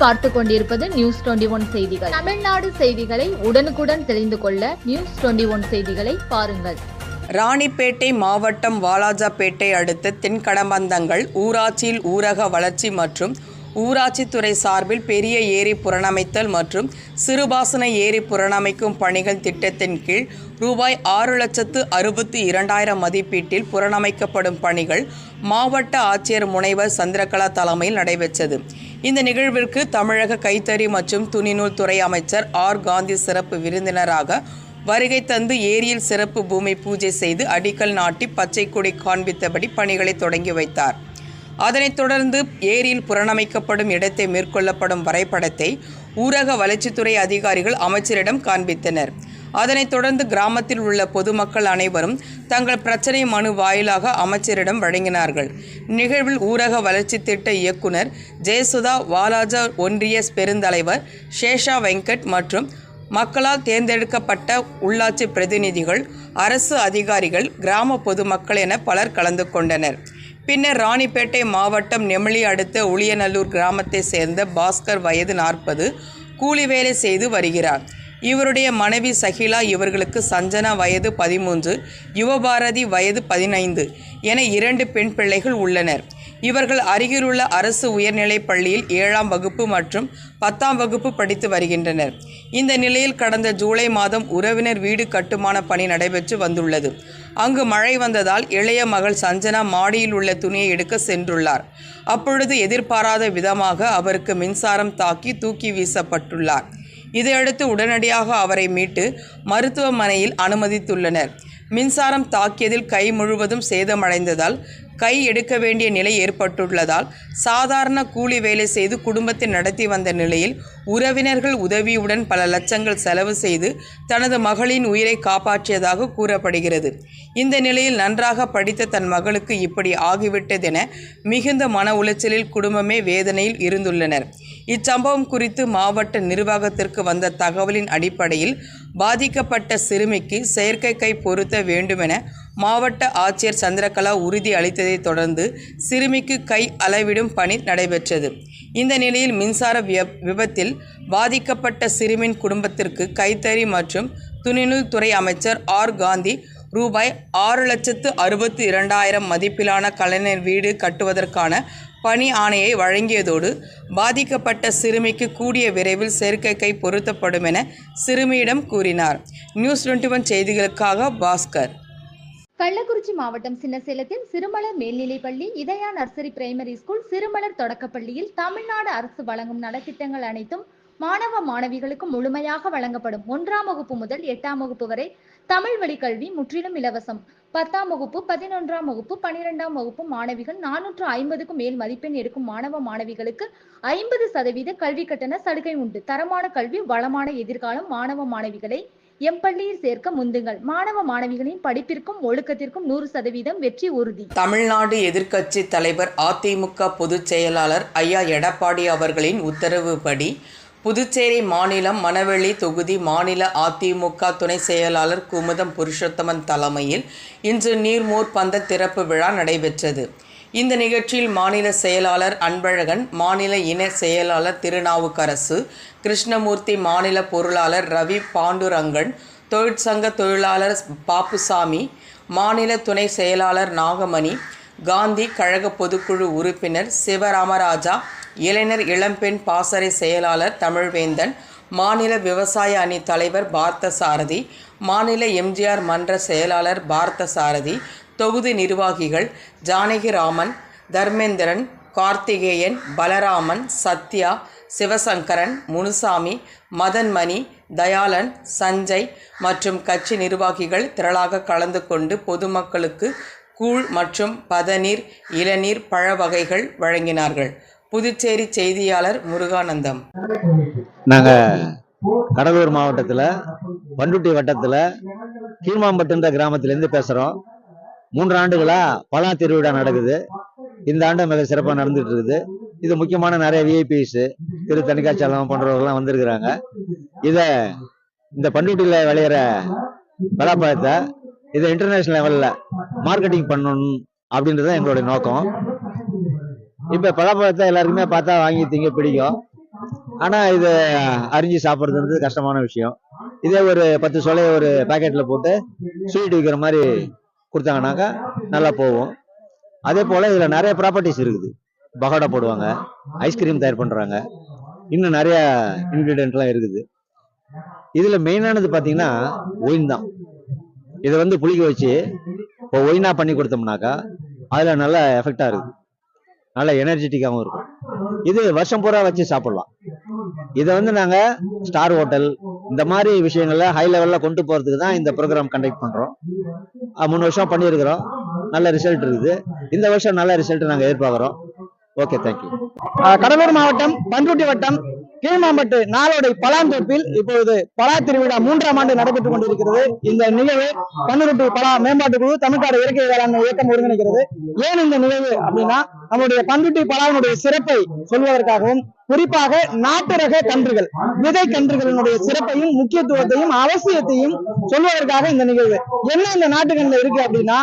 பார்த்து கொண்டிருப்பது நியூஸ் 21 செய்திகள். தமிழ்நாடு செய்திகளை உடனுக்குடன் தெரிந்து கொள்ள நியூஸ் 21 செய்திகளை பாருங்கள். ராணிப்பேட்டை மாவட்டம் வாலாஜாபேட்டை அடுத்த தென்கடம்பந்தங்கள் ஊராட்சியில் ஊரக வளர்ச்சி மற்றும் ஊராட்சித்துறை சார்பில் பெரிய ஏரி புனரமைத்தல் மற்றும் சிறுபாசன ஏரி புனரமைக்கும் பணிகள் திட்டத்தின் கீழ் ரூபாய் 6,62,000 மதிப்பீட்டில் புனரமைக்கப்படும் பணிகள் மாவட்ட ஆட்சியர் முனைவர் சந்திரகலா தலைமையில் நடைபெற்றது. இந்த நிகழ்விற்கு தமிழக கைத்தறி மற்றும் துணிநூல் துறை அமைச்சர் ஆர். காந்தி சிறப்பு விருந்தினராக வருகை தந்து ஏரியில் சிறப்பு பூமி பூஜை செய்து அடிக்கல் நாட்டி பச்சை கொடி காண்பித்தபடி பணிகளை தொடங்கி வைத்தார். அதனைத் தொடர்ந்து ஏரியில் புனரமைக்கப்படும் இடத்தை மேற்கொள்ளப்படும் வரைபடத்தை ஊரக வளர்ச்சித்துறை அதிகாரிகள் அமைச்சரிடம் காண்பித்தனர். அதனைத் தொடர்ந்து கிராமத்தில் உள்ள பொதுமக்கள் அனைவரும் தங்கள் பிரச்சனை மனு வாயிலாக அமைச்சரிடம் வழங்கினார்கள். நிகழ்வில் ஊரக வளர்ச்சி திட்ட இயக்குனர் ஜெயசுதா, வாலாஜா ஒன்றிய பெருந்தலைவர் சேஷா வெங்கட் மற்றும் மக்களால் தேர்ந்தெடுக்கப்பட்ட உள்ளாட்சி பிரதிநிதிகள், அரசு அதிகாரிகள், கிராம பொதுமக்கள் என பலர் கலந்து கொண்டனர். பின்னர் ராணிப்பேட்டை மாவட்டம் நெமிலி அடுத்த உளியநல்லூர் கிராமத்தை சேர்ந்த பாஸ்கர் வயது 40 கூலி வேலை செய்து வருகிறார். இவருடைய மனைவி சகிலா, இவர்களுக்கு சஞ்சனா வயது 13, யுவபாரதி வயது 15 என 2 பெண் பிள்ளைகள் உள்ளனர். இவர்கள் அருகிலுள்ள அரசு உயர்நிலைப் பள்ளியில் 7ஆம் வகுப்பு மற்றும் 10ஆம் வகுப்பு படித்து வருகின்றனர். இந்த நிலையில் கடந்த ஜூலை மாதம் உறவினர் வீடு கட்டுமான பணி நடைபெற்று வந்துள்ளது. அங்கு மழை வந்ததால் இளைய மகள் சஞ்சனா மாடியில் உள்ள துணியை எடுக்க சென்றுள்ளார். அப்பொழுது எதிர்பாராத விதமாக அவருக்கு மின்சாரம் தாக்கி தூக்கி வீசப்பட்டுள்ளார். இதையடுத்து உடனடியாக அவரை மீட்டு மருத்துவமனையில் அனுமதித்துள்ளனர். மின்சாரம் தாக்கியதில் கை முழுவதும் சேதமடைந்ததால் கை எடுக்க வேண்டிய நிலை ஏற்பட்டுள்ளதால் சாதாரண கூலி வேலை செய்து குடும்பத்தை நடத்தி வந்த நிலையில் உறவினர்கள் உதவியுடன் பல லட்சங்கள் செலவு செய்து தனது மகளின் உயிரை காப்பாற்றியதாக கூறப்படுகிறது. இந்த நிலையில் நன்றாக படித்த தன் மகளுக்கு இப்படி ஆகிவிட்டதென மிகுந்த மன உளைச்சலில் குடும்பமே வேதனையில் இருந்துள்ளனர். இச்சம்பவம் குறித்து மாவட்ட நிர்வாகத்திற்கு வந்த தகவலின் அடிப்படையில் பாதிக்கப்பட்ட சிறுமிக்கு செயற்கை கை பொருத்த வேண்டுமென மாவட்ட ஆட்சியர் சந்திரகலா உறுதி அளித்ததை தொடர்ந்து சிறுமிக்கு கை அளவிடும் பணி நடைபெற்றது. இந்த நிலையில் மின்சார விபத்தில் பாதிக்கப்பட்ட சிறுமியின் குடும்பத்திற்கு கைத்தறி மற்றும் துணிநூல் துறை அமைச்சர் ஆர். காந்தி ரூபாய் 6,62,000 மதிப்பிலான கலைஞர் வீடு கட்டுவதற்கான பணி ஆணையை வழங்கியதோடு பாதிக்கப்பட்ட சிறுமிக்கு கூடிய விரைவில் செயற்கை கை பொருத்தப்படும் என சிறுமியிடம் கூறினார். நியூஸ் 21 செய்திகளுக்காக பாஸ்கர். கள்ளக்குறிச்சி மாவட்டம் சின்னசேலத்தில் சிறுமலர் மேல்நிலைப்பள்ளி, இதயா நர்சரி பிரைமரி ஸ்கூல், சிறுமலர் தொடக்கப்பள்ளியில் தமிழ்நாடு அரசு வழங்கும் நலத்திட்டங்கள் அனைத்தும் மாணவ மாணவிகளுக்கு முழுமையாக வழங்கப்படும். 1ஆம் வகுப்பு முதல் 8ஆம் வகுப்பு வரை தமிழ் வழி கல்வி முற்றிலும் இலவசம். 10ஆம் வகுப்பு, 11ஆம் வகுப்பு, 12ஆம் வகுப்பு மாணவிகள் 450க்கும் மேல் மதிப்பெண் எடுக்கும் மாணவ மாணவிகளுக்கு 50% கல்வி கட்டண சலுகை உண்டு. தரமான கல்வி, வளமான எதிர்காலம். மாணவ மாணவிகளை எம்பள்ளியில் சேர்க்க முந்துங்கள். மாணவ மாணவிகளின் படிப்பிற்கும் ஒழுக்கத்திற்கும் 100% வெற்றி உறுதி. தமிழ்நாடு எதிர்க்கட்சி தலைவர் அதிமுக பொதுச் செயலாளர் ஐயா எடப்பாடி அவர்களின் உத்தரவுப்படி புதுச்சேரி மாநிலம் மணவெளி தொகுதி மாநில அதிமுக துணை செயலாளர் குமுதம் புருஷோத்தமன் தலைமையில் இன்று நீர்மோர் பந்த திறப்பு விழா நடைபெற்றது. இந்த நிகழ்ச்சியில் மாநில செயலாளர் அன்பழகன், மாநில இணை செயலாளர் திருநாவுக்கரசு, கிருஷ்ணமூர்த்தி, மாநில பொருளாளர் ரவி பாண்டுரங்கன், தொழிற்சங்க தொழிலாளர் பாப்புசாமி, மாநில துணை செயலாளர் நாகமணி, காந்தி கழக பொதுக்குழு உறுப்பினர் சிவராமராஜா, இளைஞர் இளம்பெண் பாசறை செயலாளர் தமிழ்வேந்தன், மாநில விவசாய அணி தலைவர் பார்த்தசாரதி, மாநில எம்ஜிஆர் மன்ற செயலாளர் பார்த்தசாரதி, தொகுதி நிர்வாகிகள் ஜானகிராமன், தர்மேந்திரன், கார்த்திகேயன், பலராமன், சத்யா, சிவசங்கரன், முனுசாமி, மதன்மணி, தயாளன், சஞ்சய் மற்றும் கட்சி நிர்வாகிகள் திரளாக கலந்து கொண்டு பொதுமக்களுக்கு கூழ் மற்றும் பதநீர், இளநீர், பழ வகைகள் வழங்கினார்கள். புதுச்சேரி செய்தியாளர் முருகானந்தம். நாங்கள் கடலூர் மாவட்டத்தில் பண்ருட்டி வட்டத்தில் கீழ்மாம்பட்டுன்ற கிராமத்திலேருந்து பேசுகிறோம். 3 ஆண்டுகளாக பலா திருவிழா நடக்குது. இந்த ஆண்டு மிக சிறப்பாக நடந்துட்டு இருக்குது. இது முக்கியமான நிறைய விஐபிஸ், திரு தணிகாச்சலம் போன்றவர்கள்லாம் வந்திருக்கிறாங்க. இந்த பண்ருட்டியில் விளையிற பலாப்பழத்தை இதை இன்டர்நேஷனல் லெவலில் மார்க்கெட்டிங் பண்ணணும் அப்படின்றது எங்களுடைய நோக்கம். இப்போ பலாப்பழத்தை எல்லாருக்குமே பார்த்தா வாங்கி திங்க பிடிக்கும். ஆனால் இது அரிஞ்சு சாப்பிட்றது கஷ்டமான விஷயம். இதே ஒரு 10 சொலையை ஒரு பேக்கெட்டில் போட்டு ஸ்வீட் விற்கிற மாதிரி கொடுத்தாங்கனாக்கா நல்லா போகும். அதே போல் இதில் நிறைய ப்ராப்பர்ட்டிஸ் இருக்குது. பகோடா போடுவாங்க, ஐஸ்கிரீம் தயார் பண்ணுறாங்க, இன்னும் நிறைய இன்க்ரீடியன்ட்லாம் இருக்குது. இதில் மெயினானது பார்த்தீங்கன்னா ஒயின் தான். இதை வந்து புளிக்க வச்சு இப்போ ஒயினாக பண்ணி கொடுத்தோம்னாக்கா அதில் நல்ல எஃபெக்டாக இருக்குது, நல்ல எனர்ஜெட்டிக்காகவும் இருக்கும். இது வருஷம் பூரா வச்சு சாப்பிடலாம். இதை வந்து நாங்கள் ஸ்டார் ஹோட்டல் இந்த மாதிரி விஷயங்கள்ல ஹை லெவலில் கொண்டு போகிறதுக்கு தான் இந்த ப்ரோக்ராம் கண்டக்ட் பண்ணுறோம். 3 வருஷம் பண்ணியிருக்கிறோம், நல்ல ரிசல்ட் இருக்குது. இந்த வருஷம் நல்ல ரிசல்ட் நாங்கள் எதிர்பார்க்குறோம். Okay, thank you. கடலூர் மாவட்டம் பண்ருட்டி வட்டம் கீழ்மாம்பட்டு நாளோடை பலாந்தோப்பில் இப்பொழுது பலா திருவிழா 3ஆம் ஆண்டு நடைபெற்றுக் கொண்டிருக்கிறது. இந்த நிகழ்வு பண்ருட்டி பலா மேம்பாட்டு குழு தமிழ்நாடு இயற்கை வேளாண்மை இயக்கம் ஒருங்கிணைக்கிறது. ஏன் இந்த நிகழ்வு அப்படின்னா, நம்முடைய பண்ருட்டி பலாவினுடைய சிறப்பை சொல்வதற்காகவும், குறிப்பாக நாட்டு ரக கன்றுகள், விதை கன்றுகளினுடைய சிறப்பையும் முக்கியத்துவத்தையும் அவசியத்தையும் சொல்வதற்காக இந்த நிகழ்வு. என்ன இந்த நாட்டுக்கண்ணில் இருக்கு அப்படின்னா,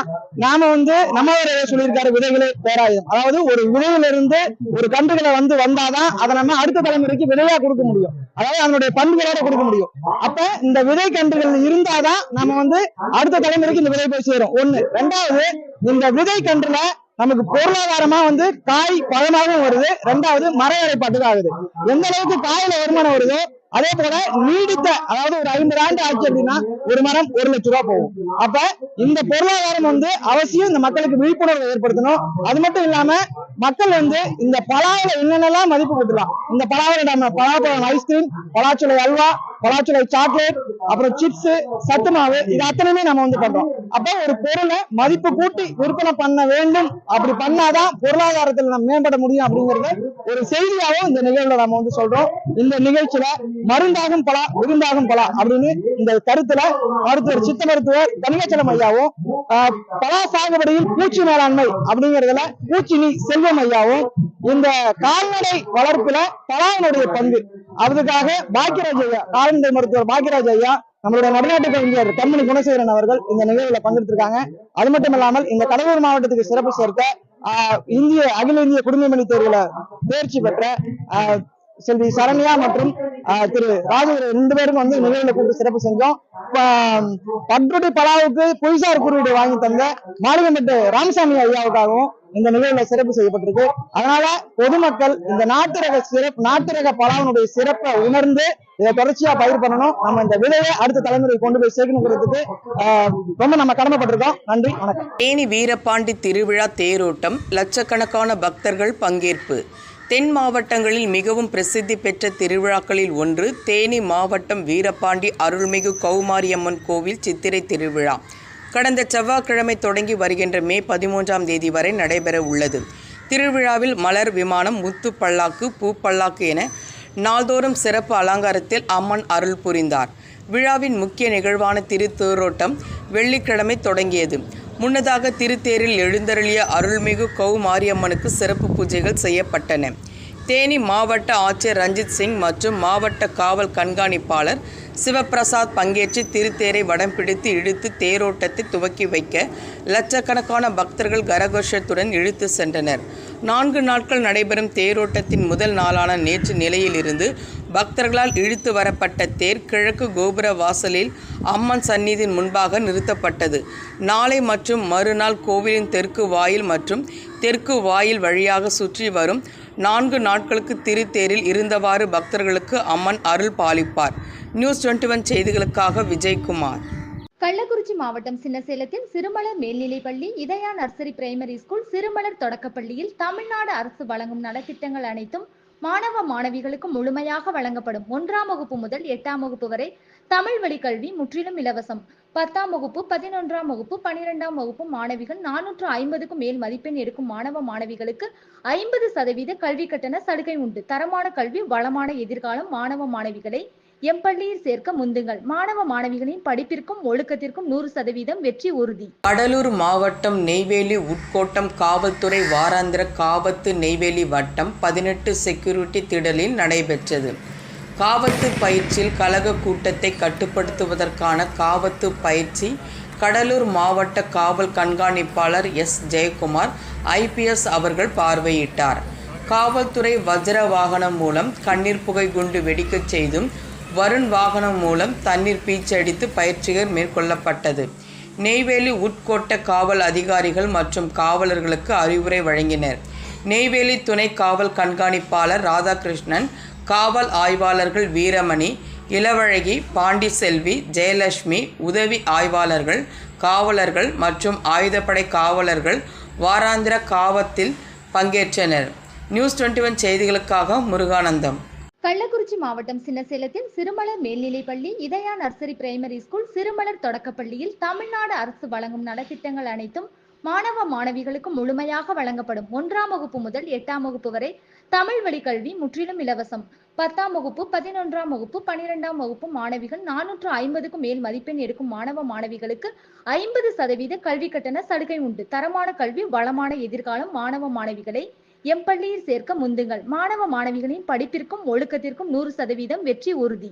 நாம வந்து நம்மளோட சொல்லியிருக்காரு, விதைகளே பேராயுதம். அதாவது ஒரு விதையிலிருந்து ஒரு கன்றுகளை வந்தாதான் அதை நம்ம அடுத்த தலைமுறைக்கு விதையா கொடுக்க முடியும், அதாவது அதனுடைய பண்புகளோட கொடுக்க முடியும். அப்ப இந்த விதை கன்றுகள் இருந்தாதான் நம்ம அடுத்த தலைமுறைக்கு இந்த விதை போய் சேரும். ஒண்ணு. ரெண்டாவது, இந்த விதை கன்றுல நமக்கு பொருளாதாரமா காய் பழமாகவும் வருது. ரெண்டாவது, மர வேலைப்பாட்டுக்கு ஆகுது. எந்த அளவுக்கு காயில வருமானம் வருதோ அதே போல நீடித்த, அதாவது ஒரு 50 ஆண்டு ஆச்சு அப்படின்னா ஒரு மரம் 1 லட்சம் ரூபாய் போகும். அப்ப இந்த பொருளாதாரம் அவசியம் இந்த மக்களுக்கு விழிப்புணர்வு ஏற்படுத்தணும். அது மட்டும் இல்லாம மக்கள் இந்த பலாவில என்னென்னலாம் மதிப்பு கொடுக்கலாம். இந்த பலாவில நம்ம பலாப்பழம் ஐஸ்கிரீம், பலாச்சுளை அல்வா, பலாச்சுளை சாக்லேட், அப்புறம் சிப்ஸ், சத்து மாவு, இது அத்தனையுமே நம்ம பண்றோம். அப்ப ஒரு பொருளை மதிப்பு கூட்டி விற்பனை பண்ண வேண்டும். அப்படி பண்ணாதான் பொருளாதாரத்தில் நம்ம மேம்பட முடியும் அப்படிங்கறத ஒரு செய்தியாகவும் இந்த நிகழ்வுல நம்ம சொல்றோம். இந்த நிகழ்ச்சியில மருந்தாகும் பலா, விருந்தாகும் பலா அப்படின்னு இந்த கருத்துல மருத்துவர், சித்த மருத்துவர் தனியாச்சலம் ஐயாவும், பலா சாகுபடியில் பூச்சி மேலாண்மை அப்படிங்கறதுல பூச்சினி செல்வம் ஐயாவும், இந்த கால்நடை வளர்ப்புல பலாவினுடைய பங்கு அதுக்காக பாக்கியராஜ் ஐயா, கால்நடை மருத்துவர் பாக்கியராஜ் ஐயா, நம்மளுடைய நடுநாட்டு கவிஞர் கண்மணி குணசேகரன் அவர்கள் இந்த நிகழ்வுல பங்கெடுத்திருக்காங்க. அது மட்டும் இல்லாமல் இந்த கடலூர் மாவட்டத்துக்கு சிறப்பு சேர்த்த அகில இந்திய குடிமைமணி தேர்வுல தேர்ச்சி பெற்ற செல்வி சரண்யா மற்றும் திரு ராஜு 2 பேரும் நிகழ்வுல கூப்பிட்டு சிறப்பு செஞ்சோம். பண்ருட்டி பலாவுக்கு புவிசார் குறியீடு வாங்கி தந்த மாளிகம்பட்டு ராமசாமி ஐயாவுக்காகவும் இந்த நிகழ்வுல சிறப்பு செய்யப்பட்டிருக்கு. அதனால பொதுமக்கள் இந்த நாட்டு ரக பலாவினுடைய சிறப்பை உணர்ந்து இதை தொடர்ச்சியா பயிர் பண்ணணும். நம்ம இந்த விதையை அடுத்த தலைமுறை கொண்டு போய் சேர்க்கணுங்கிறதுக்கு ரொம்ப நம்ம கடமைப்பட்டிருக்கோம். நன்றி, வணக்கம். தேனி வீரபாண்டி திருவிழா தேரோட்டம், லட்சக்கணக்கான பக்தர்கள் பங்கேற்பு. தென் மாவட்டங்களில் மிகவும் பிரசித்தி பெற்ற திருவிழாக்களில் ஒன்று தேனி மாவட்டம் வீரபாண்டி அருள்மிகு கௌமாரியம்மன் கோவில் சித்திரை திருவிழா. கடந்த செவ்வாய்க்கிழமை தொடங்கி வருகின்ற மே 13ஆம் தேதி வரை நடைபெற உள்ளது. திருவிழாவில் மலர் விமானம், முத்து பல்லாக்கு, பூ பல்லாக்கு என நாள்தோறும் சிறப்பு அலங்காரத்தில் அம்மன் அருள் புரிந்தார். விழாவின் முக்கிய நிகழ்வான திருத்தேரோட்டம் வெள்ளிக்கிழமை தொடங்கியது. முன்னதாக திருத்தேரில் எழுந்தருளிய அருள்மிகு கௌமாரியம்மனுக்கு சிறப்பு பூஜைகள் செய்யப்பட்டன. தேனி மாவட்ட ஆட்சியர் ரஞ்சித் சிங் மற்றும் மாவட்ட காவல் கண்காணிப்பாளர் சிவபிரசாத் பங்கேற்று திருத்தேரை வடம் பிடித்து இழுத்து தேரோட்டத்தை துவக்கி வைக்க லட்சக்கணக்கான பக்தர்கள் கரகோஷத்துடன் இழுத்து சென்றனர். 4 நாட்கள் நடைபெறும் தேரோட்டத்தின் முதல் நாளான நேற்று நிலையிலிருந்து பக்தர்களால் இழுத்து வரப்பட்ட தேர் கிழக்கு கோபுர வாசலில் அம்மன் சந்நிதியின் முன்பாக நிறுத்தப்பட்டது. நாளை மற்றும் மறுநாள் கோவிலின் தெற்கு வாயில் மற்றும் தெற்கு வாயில் வழியாக சுற்றி வரும் 4 நாட்களுக்கு திருத்தேரில் இருந்தவாறு பக்தர்களுக்கு அம்மன் அருள் பாலிப்பார். நியூஸ் 21 செய்திகளுக்காக விஜயகுமார். கள்ளக்குறிச்சி மாவட்டம் சின்னசேலத்தில் சிறுமலர் மேல்நிலைப்பள்ளி, இதயா நர்சரி பிரைமரி ஸ்கூல், சிறுமலர் தொடக்கப்பள்ளியில் தமிழ்நாடு அரசு வழங்கும் நலத்திட்டங்கள் அனைத்தும் மாணவ மாணவிகளுக்கு முழுமையாக வழங்கப்படும். 1ஆம் வகுப்பு முதல் 8ஆம் வகுப்பு வரை தமிழ் வழி கல்வி முற்றிலும் இலவசம். 10ஆம் வகுப்பு, 11ஆம் வகுப்பு, 12ஆம் வகுப்பு மாணவிகள் 450க்கும் மேல் மதிப்பெண் எடுக்கும் மாணவ மாணவிகளுக்கு 50% கல்வி கட்டண சலுகை உண்டு. தரமான கல்வி, வளமான எதிர்காலம். மாணவ மாணவிகளை எம்பள்ளியில் சேர்க்க முந்துங்கள். மாணவ மாணவிகளின் படிப்பிற்கும் ஒழுக்கத்திற்கும் 100% வெற்றி உறுதி. கடலூர் மாவட்டம் நெய்வேலி உட்கோட்டம் காவல்துறை வாராந்திர காவத்து நெய்வேலி வட்டம் 18 செக்யூரிட்டி திடலில் நடைபெற்றது. காவத்து பயிற்சியில் கழக கூட்டத்தை கட்டுப்படுத்துவதற்கான காவத்து பயிற்சி கடலூர் மாவட்ட காவல் கண்காணிப்பாளர் எஸ். ஜெயக்குமார் IPS அவர்கள் பார்வையிட்டார். காவல்துறை வஜ்ர வாகனம் மூலம் கண்ணீர் புகை குண்டு வெடிக்கச் செய்தும் வருண் வாகனம் மூலம் தண்ணீர் பீச்சடித்து பயிற்சிகள் மேற்கொள்ளப்பட்டது. நெய்வேலி உட்கோட்ட காவல் அதிகாரிகள் மற்றும் காவலர்களுக்கு அறிவுரை வழங்கினர். நெய்வேலி துணை காவல் கண்காணிப்பாளர் ராதாகிருஷ்ணன், காவல் ஆய்வாளர்கள் வீரமணி, இளவழகி, பாண்டிசெல்வி, ஜெயலட்சுமி, உதவி ஆய்வாளர்கள், காவலர்கள் மற்றும் ஆயுதப்படை காவலர்கள் வாராந்திர காவத்தில் பங்கேற்றனர். நியூஸ் 21 செய்திகளுக்காக முருகானந்தம். கள்ளக்குறிச்சி மாவட்டம் சின்னசேலத்தில் சிறுமலர் மேல்நிலைப்பள்ளி, இதயா நர்சரி பிரைமரி ஸ்கூல், சிறுமலர் தொடக்கப்பள்ளியில் தமிழ்நாடு அரசு வழங்கும் நலத்திட்டங்கள் அனைத்தும் மாணவ மாணவிகளுக்கு முழுமையாக வழங்கப்படும். 1ஆம் வகுப்பு முதல் 8ஆம் வகுப்பு வரை தமிழ் வழி கல்வி முற்றிலும் இலவசம். 10ஆம் வகுப்பு, 11ஆம் வகுப்பு, 12ஆம் வகுப்பு மாணவிகள் 450க்கும் மேல் மதிப்பெண் எடுக்கும் மாணவ மாணவிகளுக்கு 50% கல்வி கட்டண சலுகை உண்டு. தரமான கல்வி, வளமான எதிர்காலம். மாணவ மாணவிகளை எம் பள்ளியில் சேர்க்க முந்துங்கள். மாணவ மாணவிகளின் படிப்பிற்கும் ஒழுக்கத்திற்கும் 100% வெற்றி உறுதி.